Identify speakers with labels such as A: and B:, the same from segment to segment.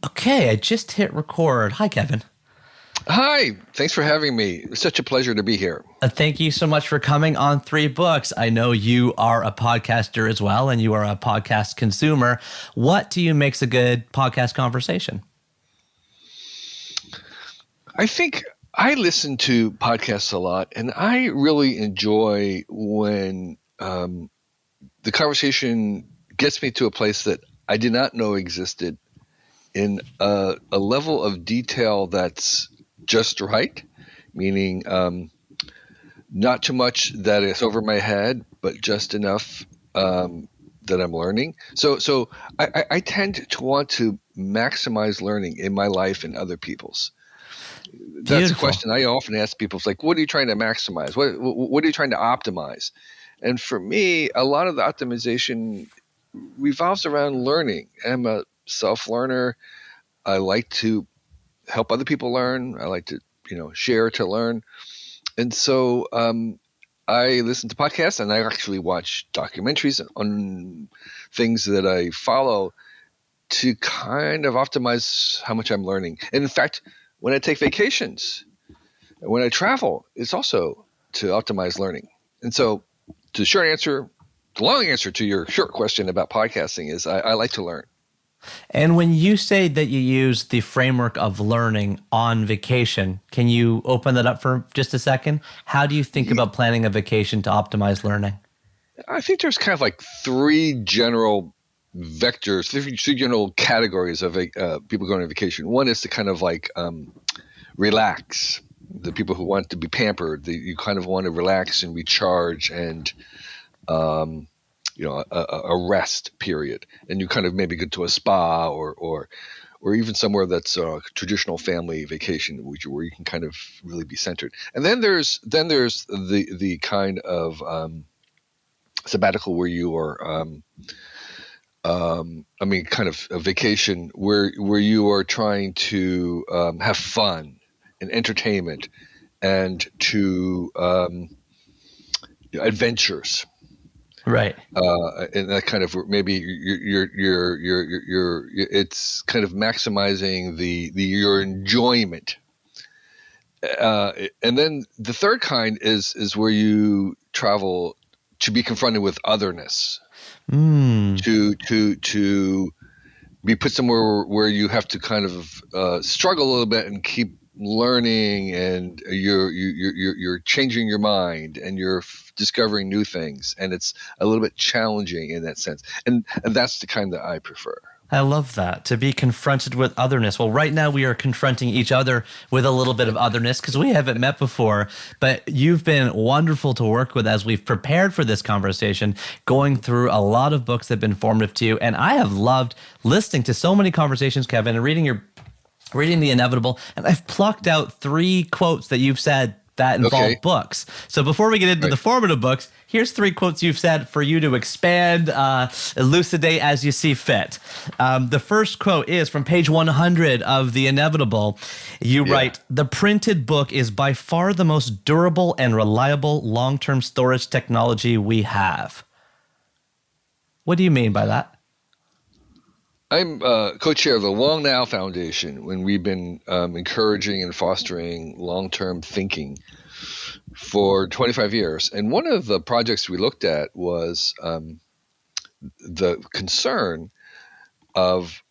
A: Okay, I just hit record. Hi, Kevin.
B: Hi, thanks for having me. It's such a pleasure to be here.
A: Thank you so much for coming on Three Books. I know you are a podcaster as well, and you are a podcast consumer. What to you makes a good podcast conversation?
B: I think I listen to podcasts a lot, and I really enjoy when the conversation gets me to a place that I did not know existed in a level of detail that's just right, meaning not too much that is over my head, but just enough that I'm learning. So I tend to want to maximize learning in my life and other people's. That's a
A: Beautiful.
B: question I often ask people. It's like, what are you trying to maximize? What are you trying to optimize? And for me, a lot of the optimization revolves around learning. I'm a self learner. I like to help other people learn. I like to, share to learn. And so I listen to podcasts and I actually watch documentaries on things that I follow to kind of optimize how much I'm learning. And in fact, when I take vacations, when I travel, it's also to optimize learning. And so, the long answer to your short question about podcasting is I like to learn.
A: And when you say that you use the framework of learning on vacation, can you open that up for just a second? How do you think about planning a vacation to optimize learning?
B: I think there's kind of like three general vectors, three general categories of people going on vacation. One is to kind of like relax. The people who want to be pampered, you kind of want to relax and recharge and um, a rest period, and you kind of maybe go to a spa or even somewhere that's a traditional family vacation, where you can kind of really be centered. And then there's the kind of sabbatical where you are, kind of a vacation where you are trying to have fun and entertainment and to adventures.
A: Right.
B: And that kind of maybe it's kind of maximizing the your enjoyment. And then the third kind is where you travel to be confronted with otherness,
A: Mm,
B: to be put somewhere where you have to kind of struggle a little bit and keep learning, and you're changing your mind and you're discovering new things, and it's a little bit challenging in that sense, and that's the kind that I prefer.
A: I love that, to be confronted with otherness. Well, right now we are confronting each other with a little bit of otherness because we haven't met before, but you've been wonderful to work with as we've prepared for this conversation, going through a lot of books that have been formative to you. And I have loved listening to so many conversations, Kevin, and reading The Inevitable, and I've plucked out three quotes that you've said that involve
B: Okay,
A: books. So before we get into
B: right.
A: the formative books, here's three quotes you've said for you to expand, elucidate as you see fit. The first quote is from page 100 of The Inevitable. You
B: Yeah.
A: write, "The printed book is by far the most durable and reliable long-term storage technology we have." What do you mean by that?
B: I'm co-chair of the Long Now Foundation, when we've been encouraging and fostering long-term thinking for 25 years. And one of the projects we looked at was the concern of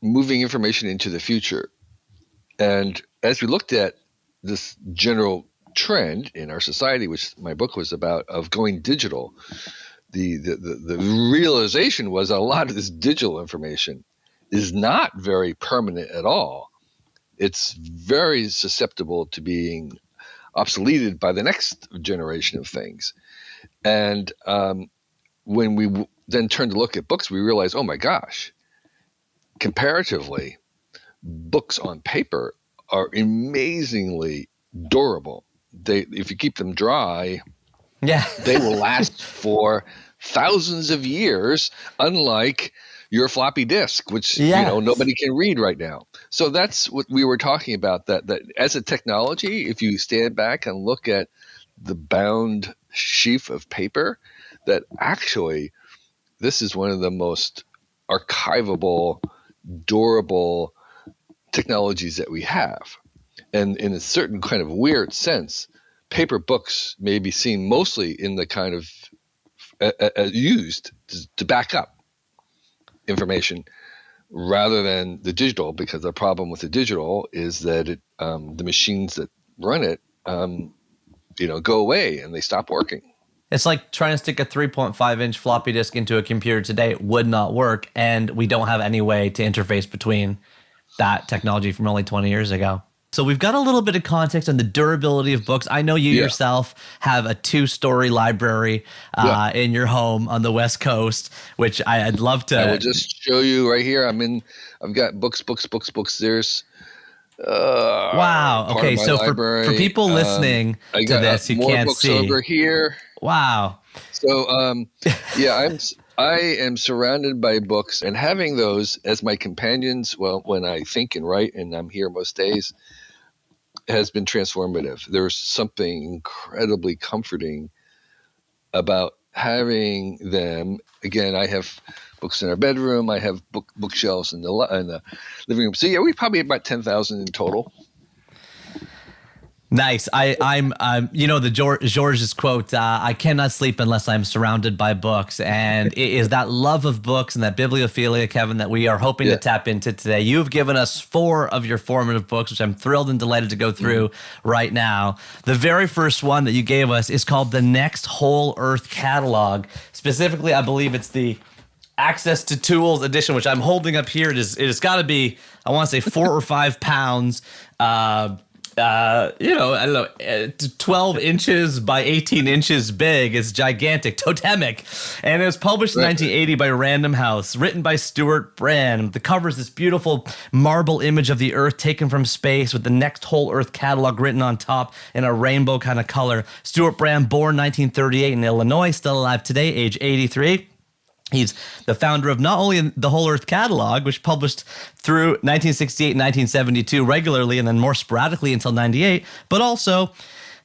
B: moving information into the future. And as we looked at this general trend in our society, which my book was about, of going digital, the realization was a lot of this digital information is not very permanent at all. It's very susceptible to being obsoleted by the next generation of things. And when we then turned to look at books, we realized, oh my gosh, comparatively, books on paper are amazingly durable. If you keep them dry,
A: Yeah.
B: they will last for thousands of years, unlike your floppy disk, which
A: Yeah.
B: nobody can read right now. So that's what we were talking about. That as a technology, if you stand back and look at the bound sheaf of paper, that actually this is one of the most archivable durable technologies that we have. And in a certain kind of weird sense, paper books may be seen mostly in the kind of used to back up information rather than the digital, because the problem with the digital is that the machines that run it, go away and they stop working.
A: It's like trying to stick a 3.5-inch floppy disk into a computer today. It would not work, and we don't have any way to interface between that technology from only 20 years ago. So we've got a little bit of context on the durability of books. I know you yourself have a 2-story library in your home on the West Coast, which I'd love to.
B: I will just show you right here. I've got books. There's
A: wow. Okay, so for people listening to this who can't
B: books
A: see,
B: over here.
A: Wow.
B: So I am surrounded by books, and having those as my companions, well, when I think and write, and I'm here most days, has been transformative. There's something incredibly comforting about having them. Again, I have books in our bedroom. I have bookshelves in the living room. So yeah, we probably have about 10,000 in total.
A: Nice. I'm the George's quote, I cannot sleep unless I'm surrounded by books. And it is that love of books and that bibliophilia, Kevin, that we are hoping to tap into today. You've given us 4 of your formative books, which I'm thrilled and delighted to go through right now. The very first one that you gave us is called The Next Whole Earth Catalog. Specifically, I believe it's the Access to Tools edition, which I'm holding up here. It has got to be, I want to say 4 or 5 pounds. I don't know, 12 inches by 18 inches big. It's gigantic, totemic. And it was published in 1980 by Random House, written by Stuart Brand. The cover is this beautiful marble image of the Earth taken from space with the Next Whole Earth Catalog written on top in a rainbow kind of color. Stuart Brand, born 1938 in Illinois, still alive today, age 83. He's the founder of not only the Whole Earth Catalog, which published through 1968 and 1972 regularly and then more sporadically until 98, but also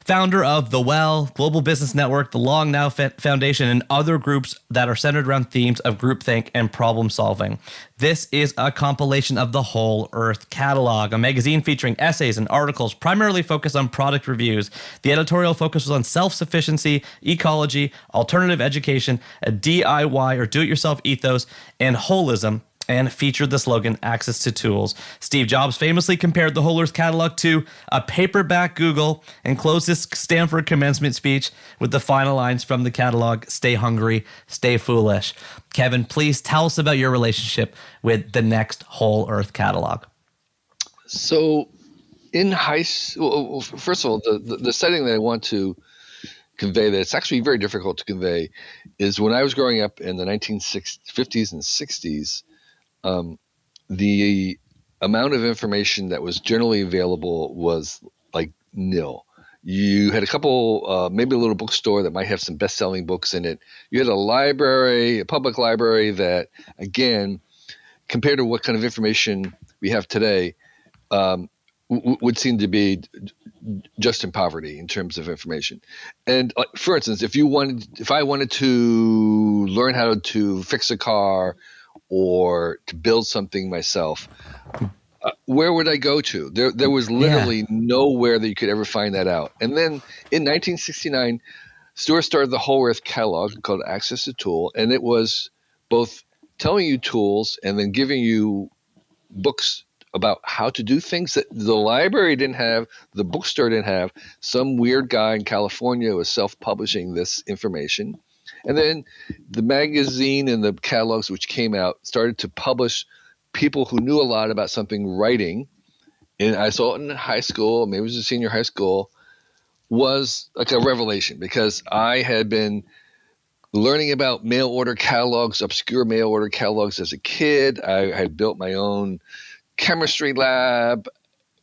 A: founder of The Well, Global Business Network, the Long Now Foundation, and other groups that are centered around themes of groupthink and problem solving. This is a compilation of the Whole Earth Catalog, a magazine featuring essays and articles primarily focused on product reviews. The editorial focuses on self-sufficiency, ecology, alternative education, a DIY or do-it-yourself ethos, and holism, and featured the slogan, Access to Tools. Steve Jobs famously compared the Whole Earth Catalog to a paperback Google and closed his Stanford commencement speech with the final lines from the catalog, stay hungry, stay foolish. Kevin, please tell us about your relationship with the Next Whole Earth Catalog.
B: So in high school, first of all, the setting that I want to convey that it's actually very difficult to convey is when I was growing up in the 1950s and 60s, the amount of information that was generally available was like nil. You had a couple, maybe a little bookstore that might have some best-selling books in it. You had a library, a public library that, again, compared to what kind of information we have today, would seem to be just in poverty in terms of information. And for instance, if I wanted to learn how to fix a car or to build something myself, where would I go to? There was literally nowhere that you could ever find that out. And then in 1969, Stuart started the Whole Earth Catalog called Access to Tool, and it was both telling you tools and then giving you books about how to do things that the library didn't have, the bookstore didn't have. Some weird guy in California was self-publishing this information. And then the magazine and the catalogs which came out started to publish people who knew a lot about something writing. And I saw it in high school, maybe it was a senior high school, was like a revelation because I had been learning about mail order catalogs, obscure mail order catalogs as a kid. I had built my own chemistry lab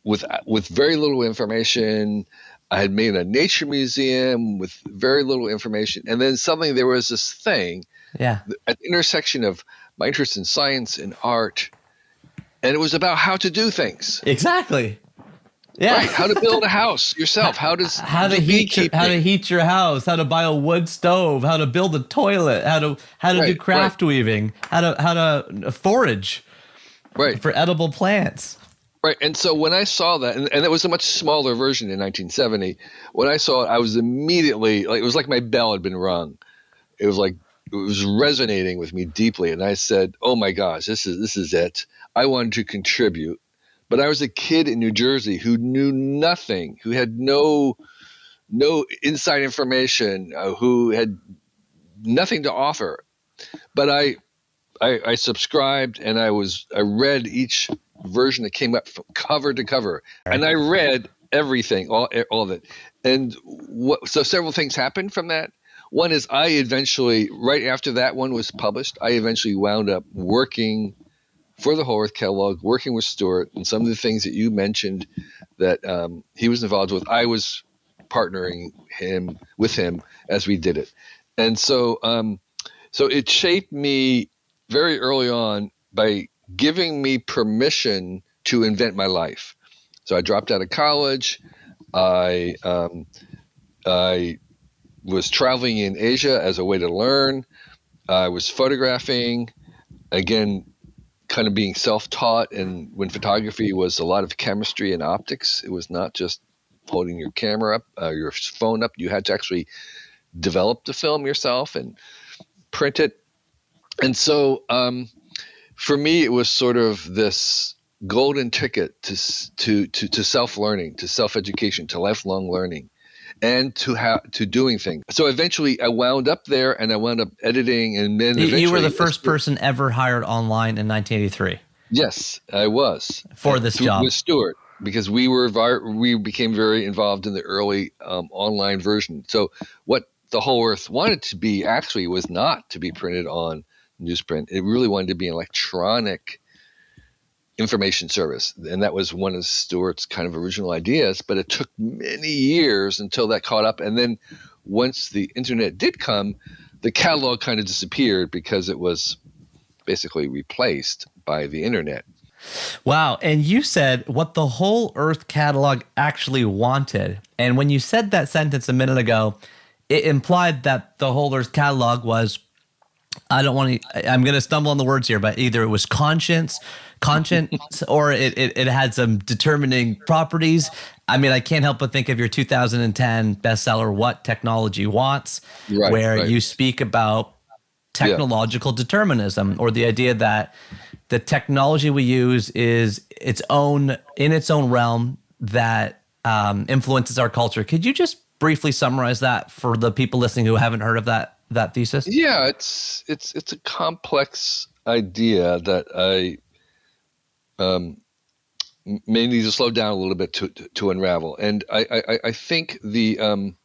B: with very little information. I had made a nature museum with very little information. And then suddenly there was this thing at the intersection of my interest in science and art. And it was about how to do things.
A: Exactly. Yeah.
B: Right. How to build a house yourself. How to
A: heat your house, how to buy a wood stove, how to build a toilet, how to do craft weaving, how to forage.
B: Right.
A: for edible plants.
B: Right. And so when I saw that, and it was a much smaller version in 1970, when I saw it, I was immediately like, it was like my bell had been rung. It was like, it was resonating with me deeply. And I said, oh my gosh, this is it. I wanted to contribute. But I was a kid in New Jersey who knew nothing, who had no inside information, who had nothing to offer. But I subscribed and I read each version that came up from cover to cover, and I read everything, all of it. And so several things happened from that. One is I eventually, right after that one was published, I eventually wound up working for the Whole Earth Catalog, working with Stuart, and some of the things that you mentioned that he was involved with, I was partnering with him as we did it. And so it shaped me very early on by giving me permission to invent my life. So I dropped out of college. I was traveling in Asia as a way to learn. I was photographing, again, kind of being self-taught. And when photography was a lot of chemistry and optics, it was not just holding your camera up, your phone up. You had to actually develop the film yourself and print it. And so for me, it was sort of this golden ticket to self-learning, to self-education, to lifelong learning, and to doing things. So eventually, I wound up there, and I wound up editing, and then eventually,
A: You were the first person ever hired online in 1983.
B: Yes, I was
A: for this job
B: with Stuart, because we became very involved in the early online version. So what the Whole Earth wanted to be actually was not to be printed on newsprint. It really wanted to be an electronic information service, and that was one of Stuart's kind of original ideas. But it took many years until that caught up, and then once the internet did come, the catalog kind of disappeared because it was basically replaced by the internet.
A: Wow. And you said what the Whole Earth Catalog actually wanted. And when you said that sentence a minute ago, it implied that the Whole Earth Catalog was, I'm going to stumble on the words here, but either it was conscience, or it had some determining properties. I mean, I can't help but think of your 2010 bestseller, What Technology Wants, where you speak about technological determinism, or the idea that the technology we use is in its own realm that influences our culture. Could you just briefly summarize that for the people listening who haven't heard of that thesis?
B: Yeah, it's a complex idea that I may need to slow down a little bit to unravel. And I think using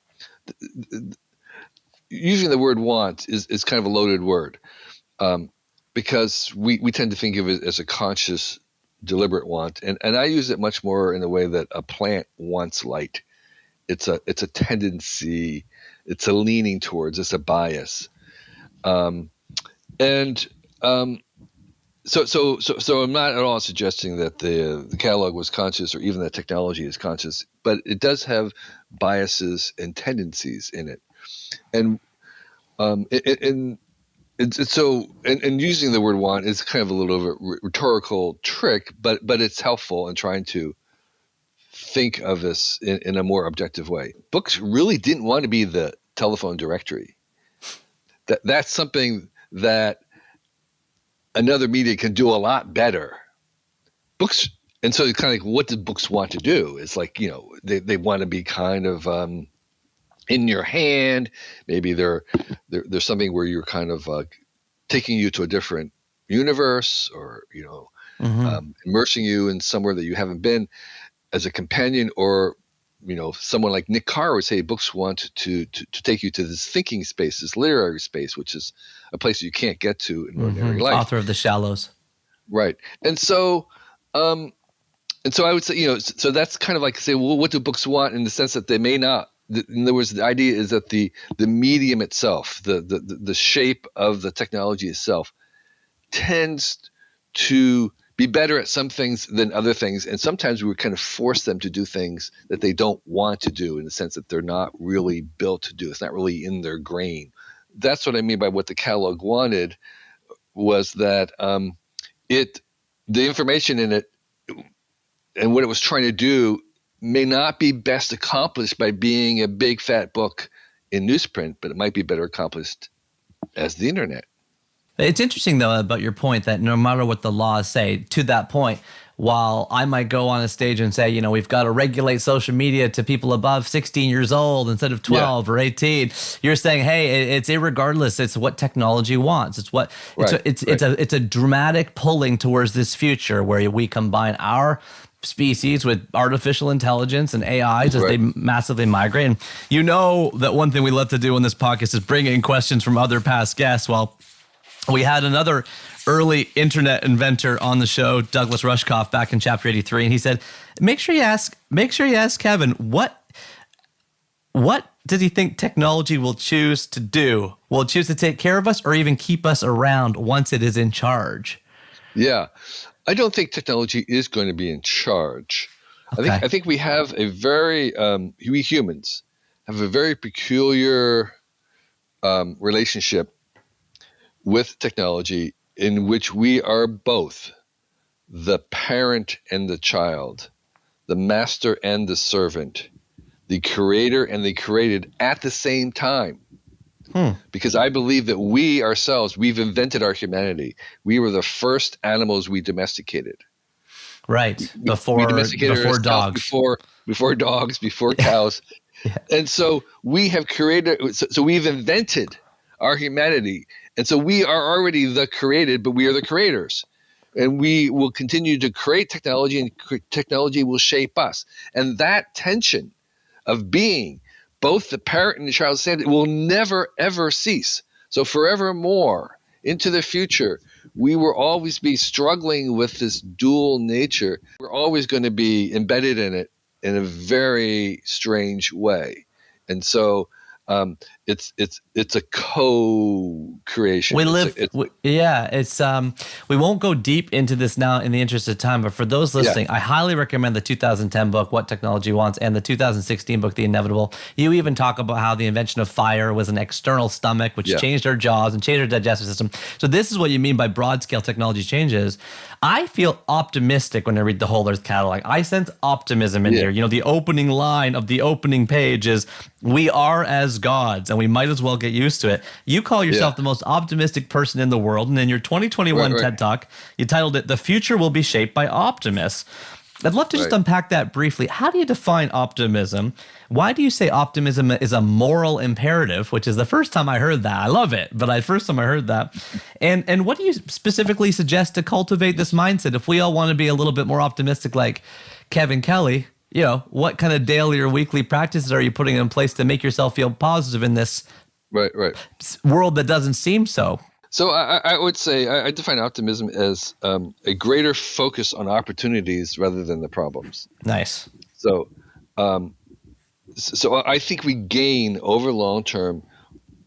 B: the word want is kind of a loaded word, because we tend to think of it as a conscious, deliberate want, and I use it much more in the way that a plant wants light. It's a tendency, it's a leaning towards, it's a bias, and so I'm not at all suggesting that the catalog was conscious, or even that technology is conscious, but it does have biases and tendencies in it, and and using the word want is kind of a little bit rhetorical trick, but it's helpful in trying to think of this in a more objective way. Books really didn't want to be the telephone directory. That's something that another media can do a lot better. Books, and so it's kind of like, what do books want to do? It's like, they want to be kind of in your hand. Maybe there's something where you're kind of taking you to a different universe, or immersing you in somewhere that you haven't been, as a companion. Or someone like Nick Carr would say books want to take you to this thinking space, this literary space, which is a place you can't get to in ordinary life.
A: Author of The Shallows.
B: Right. And so I would say, so that's kind of like, say, well, what do books want, in the sense that they may not. In other words, the idea is that the medium itself, the shape of the technology itself, tends to be better at some things than other things, and sometimes we kind of force them to do things that they don't want to do, in the sense that they're not really built to do. It's not really in their grain. That's what I mean by what the catalog wanted, was that it the information in it and what it was trying to do may not be best accomplished by being a big fat book in newsprint, but it might be better accomplished as the internet.
A: It's interesting, though, about your point that no matter what the laws say, to that point, while I might go on a stage and say, we've got to regulate social media to people above 16 years old instead of 12 or 18, you're saying, hey, it's irregardless. It's what technology wants. It's what it's a dramatic pulling towards this future where we combine our species with artificial intelligence and AIs as they massively migrate. And that one thing we love to do on this podcast is bring in questions from other past guests. Well, we had another early internet inventor on the show, Douglas Rushkoff, back in chapter 83, and he said, make sure you ask Kevin what does he think technology will choose to do? Will it choose to take care of us or even keep us around once it is in charge?
B: Yeah. I don't think technology is going to be in charge. Okay. I think we have a very we humans have a very peculiar relationship with technology in which we are both the parent and the child, the master and the servant, the creator and the created at the same time. Because I believe that we ourselves, we've invented our humanity. We were the first animals we domesticated.
A: Right.
B: We domesticated dogs. Before dogs, before cows. Yeah. And so we have created, so we've invented our humanity. And so we are already the created, but we are the creators. And we will continue to create technology, and technology will shape us. And that tension of being both the parent and the child it will never, ever cease. So forevermore, into the future, we will always be struggling with this dual nature. We're always going to be embedded in it in a very strange way. And so it's a co-creation.
A: We won't go deep into this now in the interest of time, but for those listening, I highly recommend the 2010 book, What Technology Wants, and the 2016 book, The Inevitable. You even talk about how the invention of fire was an external stomach, which changed our jaws and changed our digestive system. So this is what you mean by broad scale technology changes. I feel optimistic when I read the Whole Earth Catalog. I sense optimism in here. The opening line of the opening page is, we are as gods, and we might as well get used to it. You call yourself the most optimistic person in the world, and in your 2021 TED Talk, you titled it, The Future Will Be Shaped by Optimists. I'd love to just unpack that briefly. How do you define optimism? Why do you say optimism is a moral imperative, which is the first time I heard that. I love it, but first time I heard that. And what do you specifically suggest to cultivate this mindset? If we all want to be a little bit more optimistic like Kevin Kelly, what kind of daily or weekly practices are you putting in place to make yourself feel positive in this world that doesn't seem so?
B: So I would say I define optimism as a greater focus on opportunities rather than the problems.
A: Nice.
B: So I think we gain over long term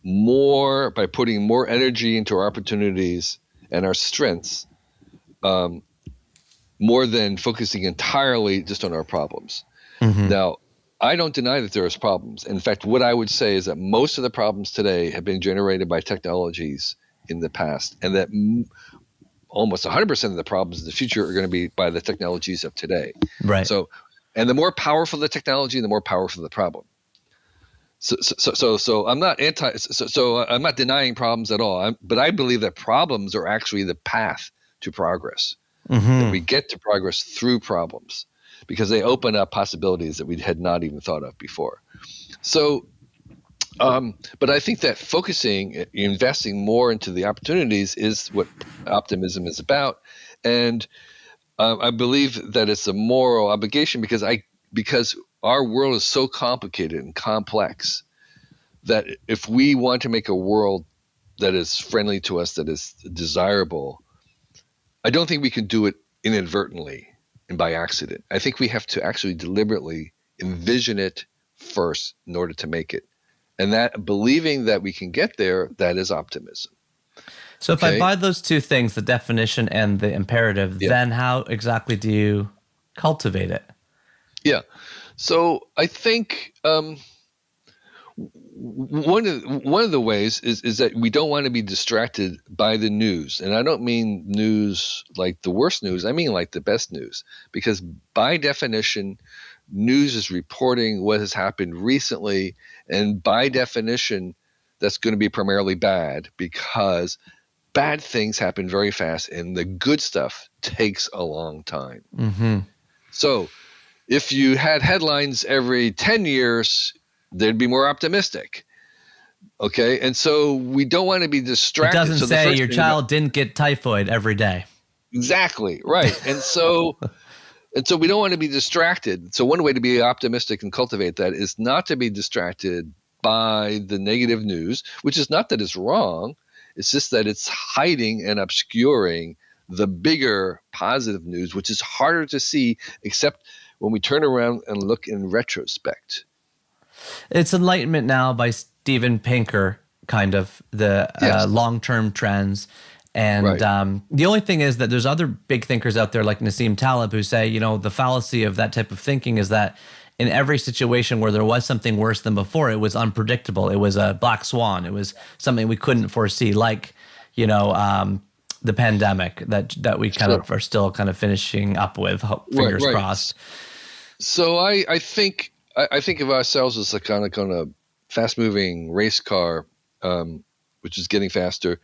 B: more by putting more energy into our opportunities and our strengths, more than focusing entirely just on our problems. Mm-hmm. Now, I don't deny that there are problems. In fact, what I would say is that most of the problems today have been generated by technologies in the past, and that almost 100% of the problems in the future are going to be by the technologies of today.
A: Right.
B: So, and the more powerful the technology, the more powerful the problem. So I'm not I'm not denying problems at all. But I believe that problems are actually the path to progress. Mm-hmm. That we get to progress through problems because they open up possibilities that we had not even thought of before. So. But I think that investing more into the opportunities is what optimism is about. And I believe that it's a moral obligation because our world is so complicated and complex that if we want to make a world that is friendly to us, that is desirable, I don't think we can do it inadvertently and by accident. I think we have to actually deliberately envision it first in order to make it. And that believing that we can get there, that is optimism.
A: So if I buy those two things, the definition and the imperative, then how exactly do you cultivate it?
B: Yeah. So I think one of the ways is that we don't want to be distracted by the news, and I don't mean news like the worst news. I mean like the best news, because by definition, news is reporting what has happened recently, and by definition, that's going to be primarily bad because bad things happen very fast, and the good stuff takes a long time.
A: Mm-hmm.
B: So if you had headlines every 10 years, they'd be more optimistic. Okay. And so we don't want to be
A: It
B: distracted.
A: doesn't
B: So the
A: say
B: first
A: your
B: thing about
A: child didn't get typhoid every day.
B: exactly right. And so we don't want to be distracted. So one way to be optimistic and cultivate that is not to be distracted by the negative news, which is not that it's wrong. It's just that it's hiding and obscuring the bigger positive news, which is harder to see except when we turn around and look in retrospect.
A: It's Enlightenment Now by Steven Pinker, kind of the
B: Yes.
A: long-term trends. And
B: Right.
A: the only thing is that there's other big thinkers out there like Nassim Taleb who say, the fallacy of that type of thinking is that in every situation where there was something worse than before, it was unpredictable. It was a black swan. It was something we couldn't foresee, like, the pandemic that we kind of are still kind of finishing up with, fingers
B: Right.
A: crossed.
B: So I think of ourselves as a kind of on a fast-moving race car, which is getting faster.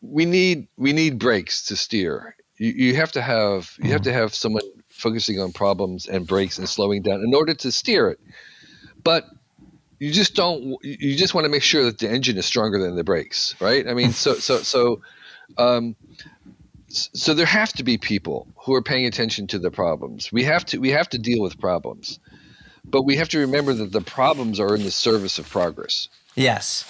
B: We need brakes to steer. You have to have someone focusing on problems and brakes and slowing down in order to steer it. But you just don't. You just want to make sure that the engine is stronger than the brakes, right? I mean, so there have to be people who are paying attention to the problems. We have to deal with problems, but we have to remember that the problems are in the service of progress.
A: Yes.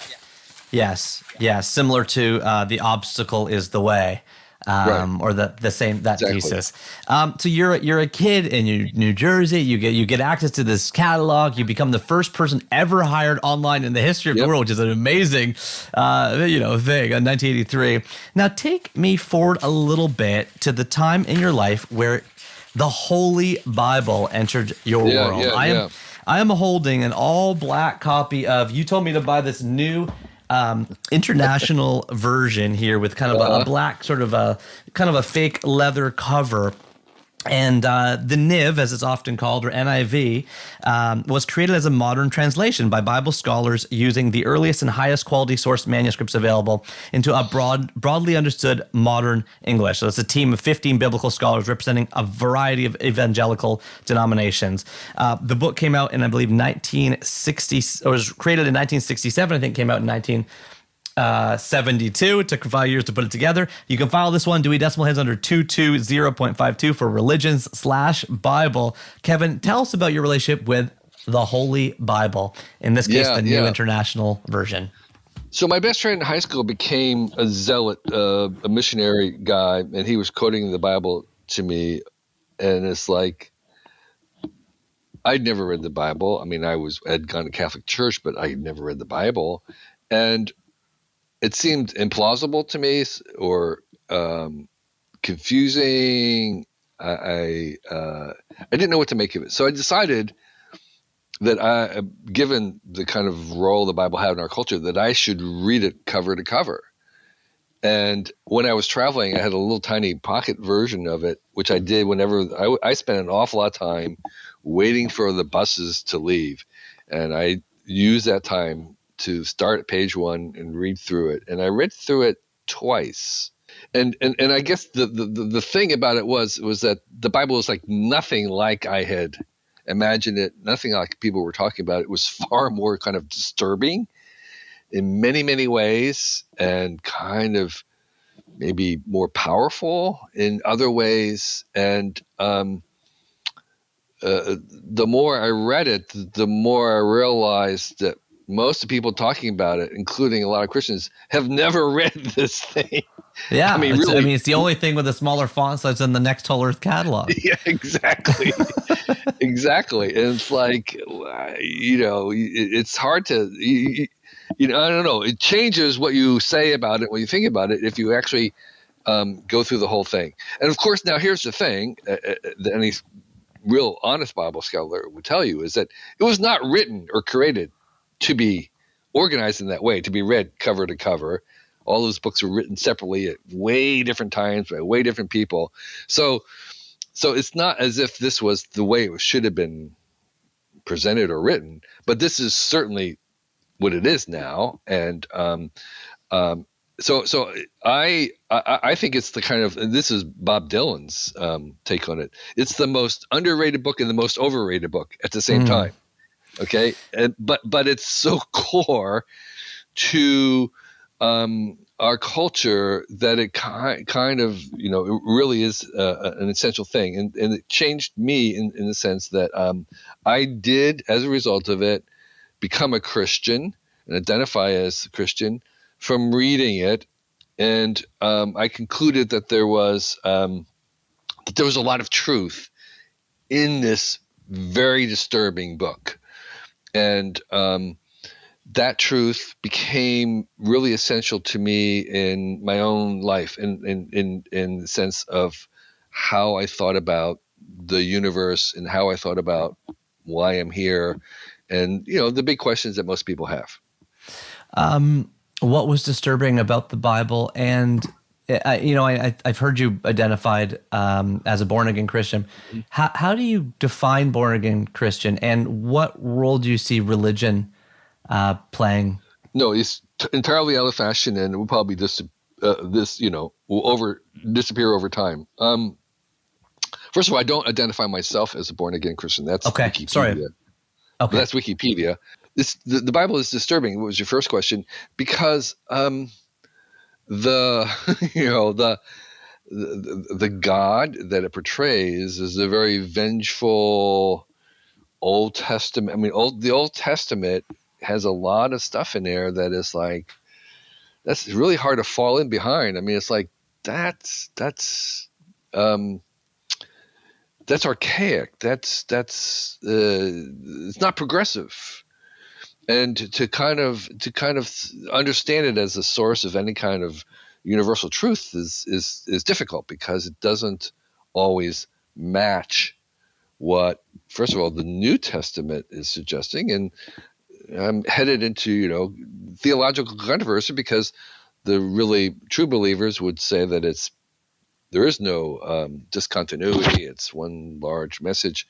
A: Similar to the obstacle is the way,
B: Right.
A: or the same that
B: Exactly.
A: thesis. So you're a kid in New Jersey. You get access to this catalog. You become the first person ever hired online in the history of the
B: Yep.
A: world, which is an amazing thing. In 1983. Now take me forward a little bit to the time in your life where the Holy Bible entered your world. I am holding an all black copy of. You told me to buy this new international version here with kind of a black sort of a kind of a fake leather cover. And the NIV, as it's often called, or NIV, was created as a modern translation by Bible scholars using the earliest and highest quality source manuscripts available into a broadly understood modern English. So it's a team of 15 biblical scholars representing a variety of evangelical denominations. The book came out in, I believe, 1960, or was created in 1967. I think came out in 1972. It took 5 years to put it together. You can file this one Dewey Decimal Heads under 220.52 for religions/Bible. Kevin, tell us about your relationship with the Holy Bible. In this case, the New International Version.
B: So my best friend in high school became a zealot, a missionary guy, and he was quoting the Bible to me, and it's like I'd never read the Bible. I mean, had gone to Catholic church, but I had never read the Bible, and it seemed implausible to me, or confusing. I didn't know what to make of it, so I decided that given the kind of role the Bible had in our culture, that I should read it cover to cover. And when I was traveling, I had a little tiny pocket version of it, which I did whenever I spent an awful lot of time waiting for the buses to leave, and I used that time to start at page 1 and read through it. And I read through it twice. And I guess the thing about it was that the Bible was like nothing like I had imagined it, nothing like people were talking about. It was far more kind of disturbing in many, many ways, and kind of maybe more powerful in other ways. And the more I read it, the more I realized that most of the people talking about it, including a lot of Christians, have never read this thing.
A: Yeah,
B: I mean, really,
A: it's the only thing with a smaller font size than the Next Whole Earth catalog.
B: yeah, exactly. Exactly. And it's like, it's hard to, I don't know. It changes what you say about it when you think about it if you actually go through the whole thing. And of course, now here's the thing that any real honest Bible scholar would tell you is that it was not written or created to be organized in that way, to be read cover to cover. All those books were written separately at way different times by way different people. So it's not as if this was the way it should have been presented or written, but this is certainly what it is now. And so I think it's the kind of, and this is Bob Dylan's take on it. It's the most underrated book and the most overrated book at the same time. Okay, but it's so core to our culture that it kind of, it really is an essential thing, and it changed me in the sense that I did, as a result of it, become a Christian and identify as a Christian from reading it, and I concluded that there was a lot of truth in this very disturbing book, and that truth became really essential to me in my own life, in the sense of how I thought about the universe and how I thought about why I'm here, and the big questions that most people have.
A: What was disturbing about the Bible? And I've heard you identified as a born again Christian. How do you define born again Christian, and what role do you see religion playing?
B: No, it's entirely out of fashion, and it will probably will disappear over time. First of all, I don't identify myself as a born again Christian. That's
A: okay.
B: Wikipedia.
A: Sorry. Okay.
B: But that's Wikipedia. The Bible is disturbing. What was your first question? Because the the God that it portrays is a very vengeful Old Testament. I mean, the Old Testament has a lot of stuff in there that is like, that's really hard to fall in behind. I mean, it's like that's archaic. That's it's not progressive. And to kind of understand it as a source of any kind of universal truth is difficult, because it doesn't always match what, first of all, the New Testament is suggesting. And I'm headed into theological controversy, because the really true believers would say that there is no discontinuity. It's one large message.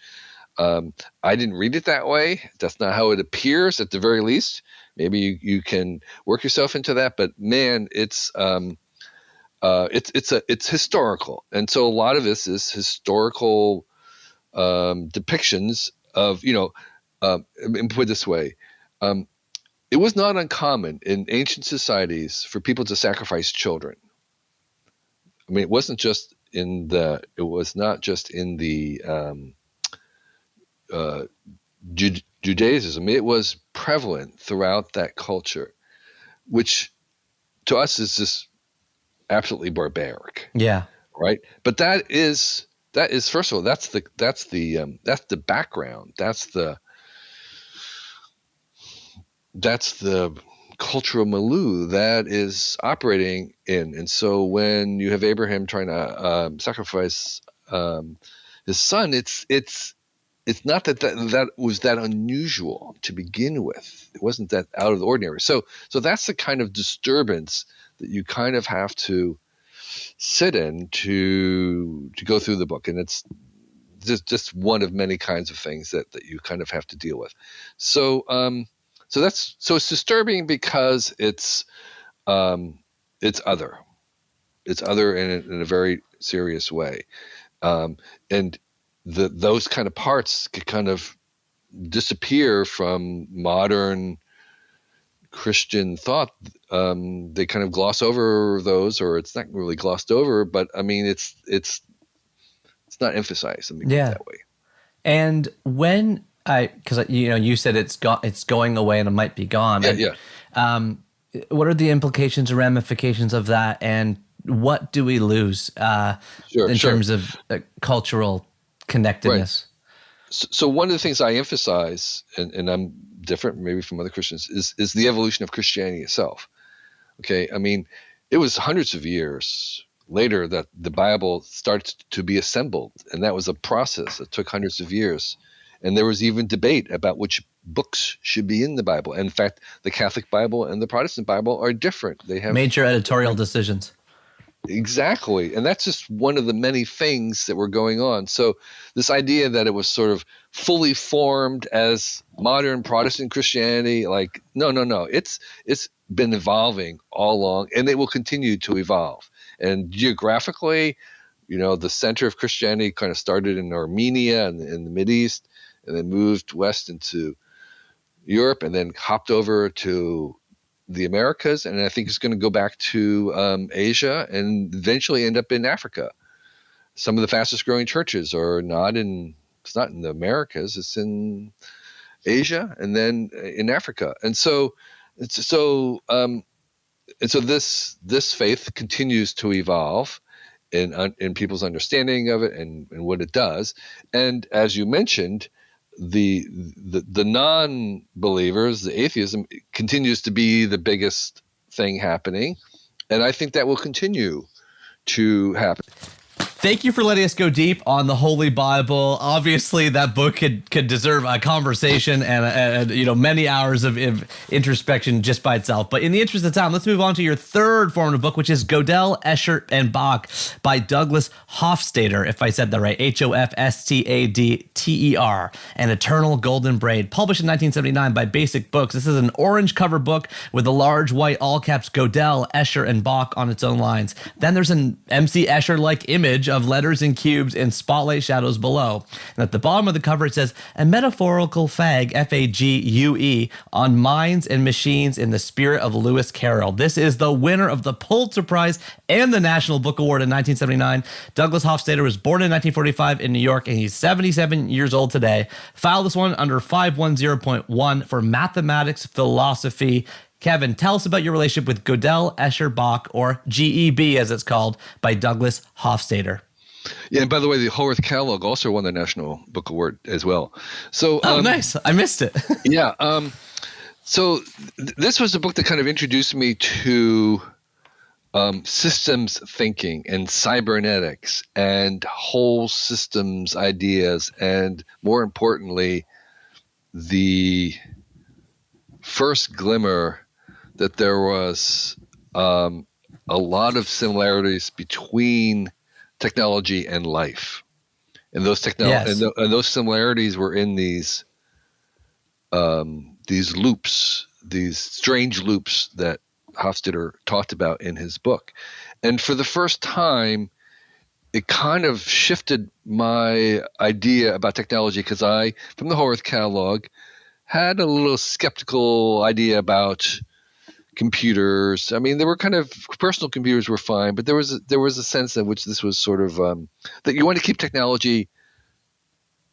B: I didn't read it that way. That's not how it appears, at the very least. Maybe you can work yourself into that, but man, it's historical, and so a lot of this is historical depictions of and put it this way. It was not uncommon in ancient societies for people to sacrifice children. I mean, it was not just in the Judaism. It was prevalent throughout that culture, which to us is just absolutely barbaric.
A: Yeah.
B: Right. But that is first of all, that's the background. That's the cultural milieu that is operating in. And so when you have Abraham trying to sacrifice his son, it's not that was that unusual to begin with. It wasn't that out of the ordinary. So that's the kind of disturbance that you kind of have to sit in to go through the book, and it's just one of many kinds of things that you kind of have to deal with. So it's disturbing because it's other. It's other in a very serious way, and those kind of parts could kind of disappear from modern Christian thought. They kind of gloss over those, or it's not really glossed over, but I mean, it's not emphasized. Let me put it that way.
A: And when because you said it's going away and it might be gone. What are the implications or ramifications of that, and what do we lose in terms of cultural connectedness?
B: Right. So one of the things I emphasize, and I'm different maybe from other Christians, is the evolution of Christianity itself. Okay, I mean, it was hundreds of years later that the Bible started to be assembled, and that was a process that took hundreds of years, and there was even debate about which books should be in the Bible. In fact, the Catholic Bible and the Protestant Bible are different. They have
A: major editorial decisions.
B: Exactly. And that's just one of the many things that were going on. So this idea that it was sort of fully formed as modern Protestant Christianity, like, no. It's been evolving all along, and it will continue to evolve. And geographically, the center of Christianity kind of started in Armenia and in the Mideast, and then moved west into Europe, and then hopped over to the Americas, and I think it's going to go back to Asia and eventually end up in Africa. Some of the fastest growing churches are it's not in the Americas, it's in Asia and then in Africa. And so this faith continues to evolve in people's understanding of it and what it does. And as you mentioned, the non-believers, the atheism, continues to be the biggest thing happening, and I think that will continue to happen.
A: Thank you for letting us go deep on the Holy Bible. Obviously, that book could deserve a conversation and many hours of introspection just by itself. But in the interest of time, let's move on to your third formative book, which is Gödel, Escher, and Bach by Douglas Hofstadter, if I said that right, Hofstadter, An Eternal Golden Braid, published in 1979 by Basic Books. This is an orange cover book with a large white all caps Gödel, Escher, and Bach on its own lines. Then there's an MC Escher-like image of letters and cubes and spotlight shadows below. And at the bottom of the cover, it says, a metaphorical fag, F-A-G-U-E, on minds and machines in the spirit of Lewis Carroll. This is the winner of the Pulitzer Prize and the National Book Award in 1979. Douglas Hofstadter was born in 1945 in New York, and he's 77 years old today. Filed this one under 510.1 for mathematics, philosophy. Kevin, tell us about your relationship with Gödel, Escher, Bach, or GEB as it's called, by Douglas Hofstadter.
B: Yeah, and by the way, the Horace Kellogg also won the National Book Award as well. So,
A: nice. I missed it.
B: Yeah. So this was a book that kind of introduced me to systems thinking and cybernetics and whole systems ideas, and more importantly, the first glimmer that there was a lot of similarities between technology and life, and those
A: Yes.
B: and those similarities were in these loops, these strange loops that Hofstadter talked about in his book. And for the first time, it kind of shifted my idea about technology, because I, from the Horace Kellogg, had a little skeptical idea about computers. I mean, there were kind of personal computers were fine, but there was a sense in which this was sort of that you want to keep technology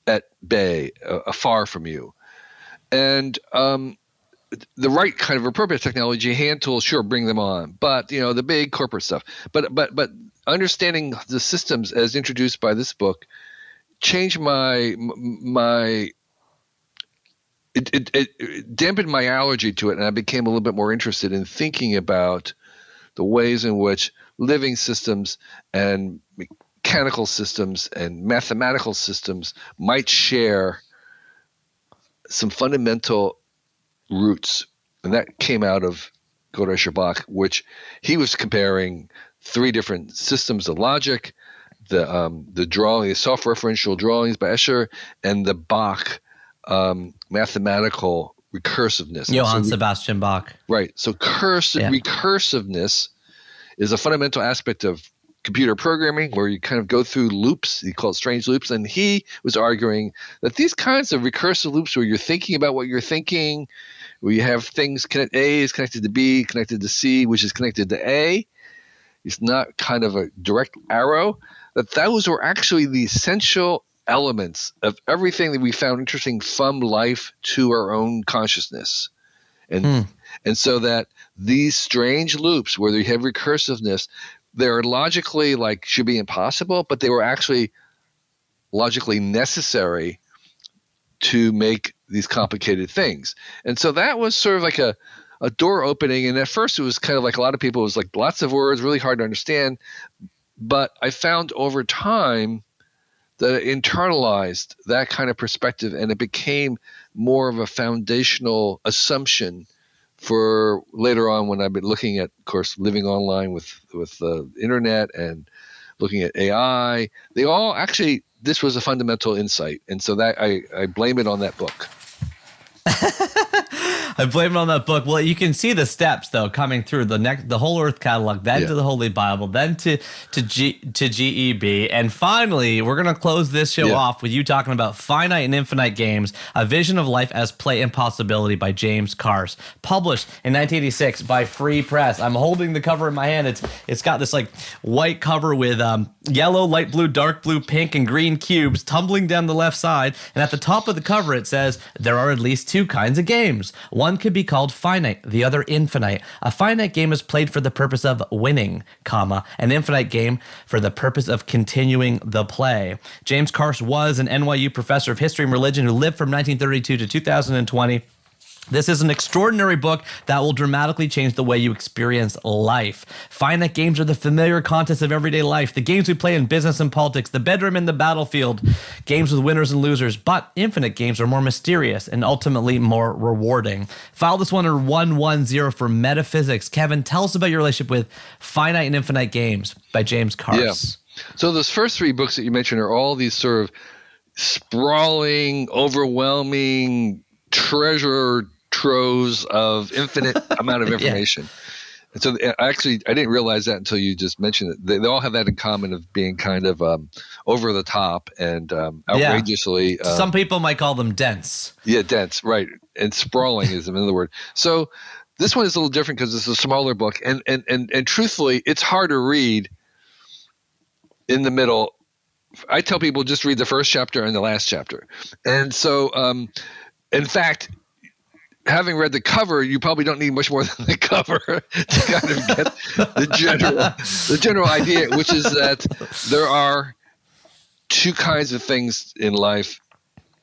B: at bay, far from you, and the right kind of appropriate technology, hand tools, sure, bring them on, but the big corporate stuff. But understanding the systems as introduced by this book changed it dampened my allergy to it, and I became a little bit more interested in thinking about the ways in which living systems and mechanical systems and mathematical systems might share some fundamental roots. And that came out of Gödel, Escher, Bach, which he was comparing three different systems of logic: the drawing, the self-referential drawings by Escher, and the Bach mathematical recursiveness.
A: Johann Sebastian Bach.
B: Right. So recursiveness is a fundamental aspect of computer programming, where you kind of go through loops. He called strange loops. And he was arguing that these kinds of recursive loops, where you're thinking about what you're thinking, where you have things A is connected to B, connected to C, which is connected to A, it's not kind of a direct arrow, that those were actually the essential elements of everything that we found interesting, from life to our own consciousness. And so that these strange loops where they have recursiveness, they're logically should be impossible, but they were actually logically necessary to make these complicated things. And so that was sort of like a door opening. And at first it was kind of like a lot of people, it was like lots of words, really hard to understand. But I found over time that I internalized that kind of perspective, and it became more of a foundational assumption for later on when I've been looking at, of course, living online with the internet and looking at AI. They all actually, this was a fundamental insight, and so that I blame it on that book.
A: I blame it on that book. Well, you can see the steps though coming through the Whole Earth catalog, then to the Holy Bible, then to GEB, and finally we're gonna close this show off with you talking about Finite and Infinite Games: A Vision of Life as Play and Possibility by James Carse, published in 1986 by Free Press. I'm holding the cover in my hand. It's got this like white cover with yellow, light blue, dark blue, pink, and green cubes tumbling down the left side, and at the top of the cover it says there are at least two kinds of games. One could be called finite, the other infinite. A finite game is played for the purpose of winning, comma, an infinite game for the purpose of continuing the play. James Carse was an NYU professor of history and religion who lived from 1932 to 2020. This is an extraordinary book that will dramatically change the way you experience life. Finite games are the familiar contests of everyday life, the games we play in business and politics, the bedroom and the battlefield, games with winners and losers. But infinite games are more mysterious and ultimately more rewarding. File this one under 110 for metaphysics. Kevin, tell us about your relationship with Finite and Infinite Games by James Carse.
B: Yeah. So those first three books that you mentioned are all these sort of sprawling, overwhelming treasure troves of infinite amount of information. And so actually, I didn't realize that until you just mentioned it. They all have that in common of being kind of over the top and outrageously.
A: Some people might call them dense.
B: Yeah, dense, right. And sprawling is another word. So this one is a little different because it's a smaller book. And truthfully, it's hard to read in the middle. I tell people just read the first chapter and the last chapter. And so, in fact, having read the cover, you probably don't need much more than the cover to kind of get the general idea, which is that there are two kinds of things in life.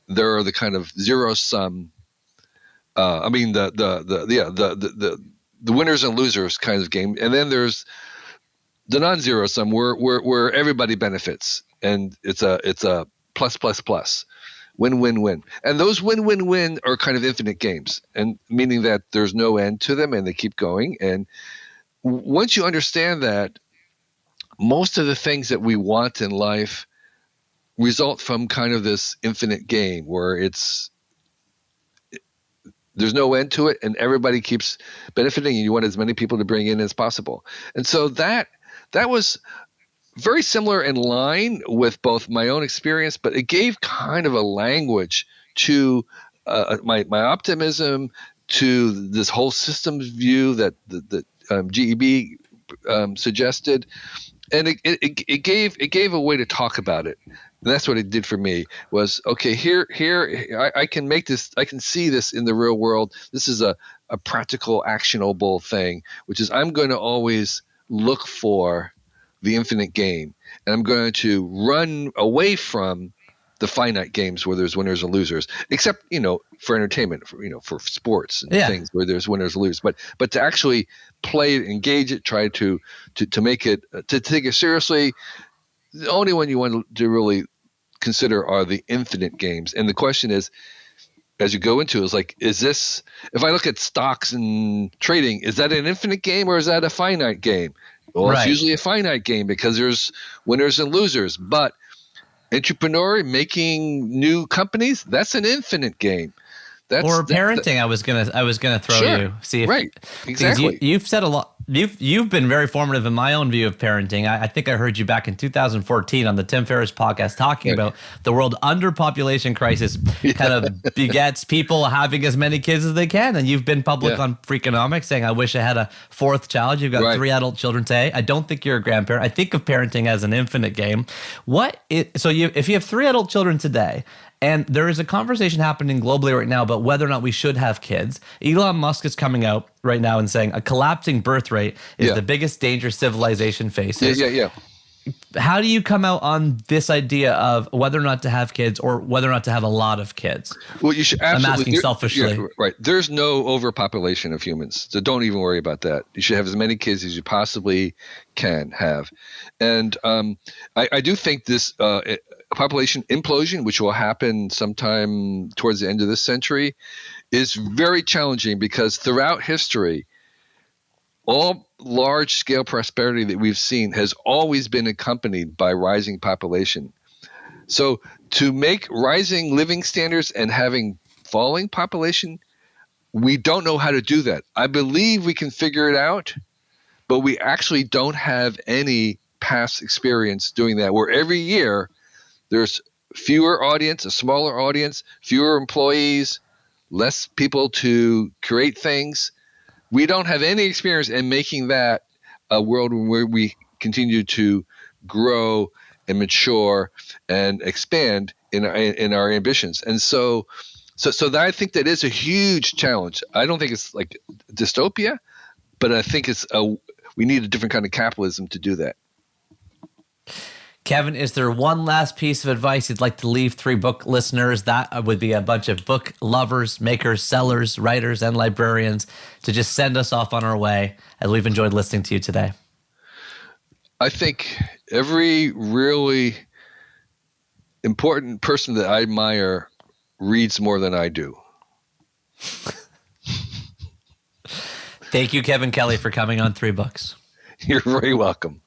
B: There are the kind of zero sum. The winners and losers kinds of game, and then there's the non-zero sum where everybody benefits, and it's a plus. Win-win-win. And those win-win-win are kind of infinite games, and meaning that there's no end to them and they keep going. And once you understand that, most of the things that we want in life result from kind of this infinite game where there's no end to it and everybody keeps benefiting and you want as many people to bring in as possible. And so that was very similar in line with both my own experience, but it gave kind of a language to my optimism, to this whole systems view that GEB suggested, and it gave a way to talk about it. And that's what it did for me. Was okay. Here I can make this. I can see this in the real world. This is a practical, actionable thing, which is I'm going to always look for the infinite game, and I'm going to run away from the finite games where there's winners and losers, except for entertainment, for sports and things where there's winners and losers. But to actually play it, engage it, try to make it, to take it seriously, the only one you want to really consider are the infinite games. And the question is, as you go into it, is like, is this, if I look at stocks and trading, is that an infinite game or is that a finite game? Well, It's usually a finite game because there's winners and losers. But entrepreneur making new companies, that's an infinite game.
A: Or parenting. I was gonna throw you. See if,
B: right. Exactly.
A: You've said a lot. You've been very formative in my own view of parenting. I think I heard you back in 2014 on the Tim Ferriss podcast talking about the world underpopulation crisis kind of begets people having as many kids as they can. And you've been public on Freakonomics saying, I wish I had a fourth child. You've got 3 adult children today. I don't think you're a grandparent. I think of parenting as an infinite game. If you have 3 adult children today, and there is a conversation happening globally right now about whether or not we should have kids. Elon Musk is coming out right now and saying a collapsing birth rate is the biggest danger civilization faces.
B: Yeah.
A: how do you come out on this idea of whether or not to have kids or whether or not to have a lot of kids?
B: Well, you should
A: I'm
B: absolutely.
A: asking selfishly.
B: Yeah, right. There's no overpopulation of humans, so don't even worry about that. You should have as many kids as you possibly can have, and I do think this population implosion, which will happen sometime towards the end of this century, is very challenging because throughout history, all large scale prosperity that we've seen has always been accompanied by rising population. So to make rising living standards and having falling population, we don't know how to do that. I believe we can figure it out, but we actually don't have any past experience doing that, where every year there's fewer audience, a smaller audience, fewer employees, less people to create things. We don't have any experience in making that a world where we continue to grow and mature and expand in our ambitions. And so that I think that is a huge challenge. I don't think it's like dystopia, but I think we need a different kind of capitalism to do that.
A: Kevin, is there one last piece of advice you'd like to leave 3 book listeners? That would be a bunch of book lovers, makers, sellers, writers, and librarians to just send us off on our way, as we've enjoyed listening to you today.
B: I think every really important person that I admire reads more than I do.
A: Thank you, Kevin Kelly, for coming on 3 Books.
B: You're very welcome.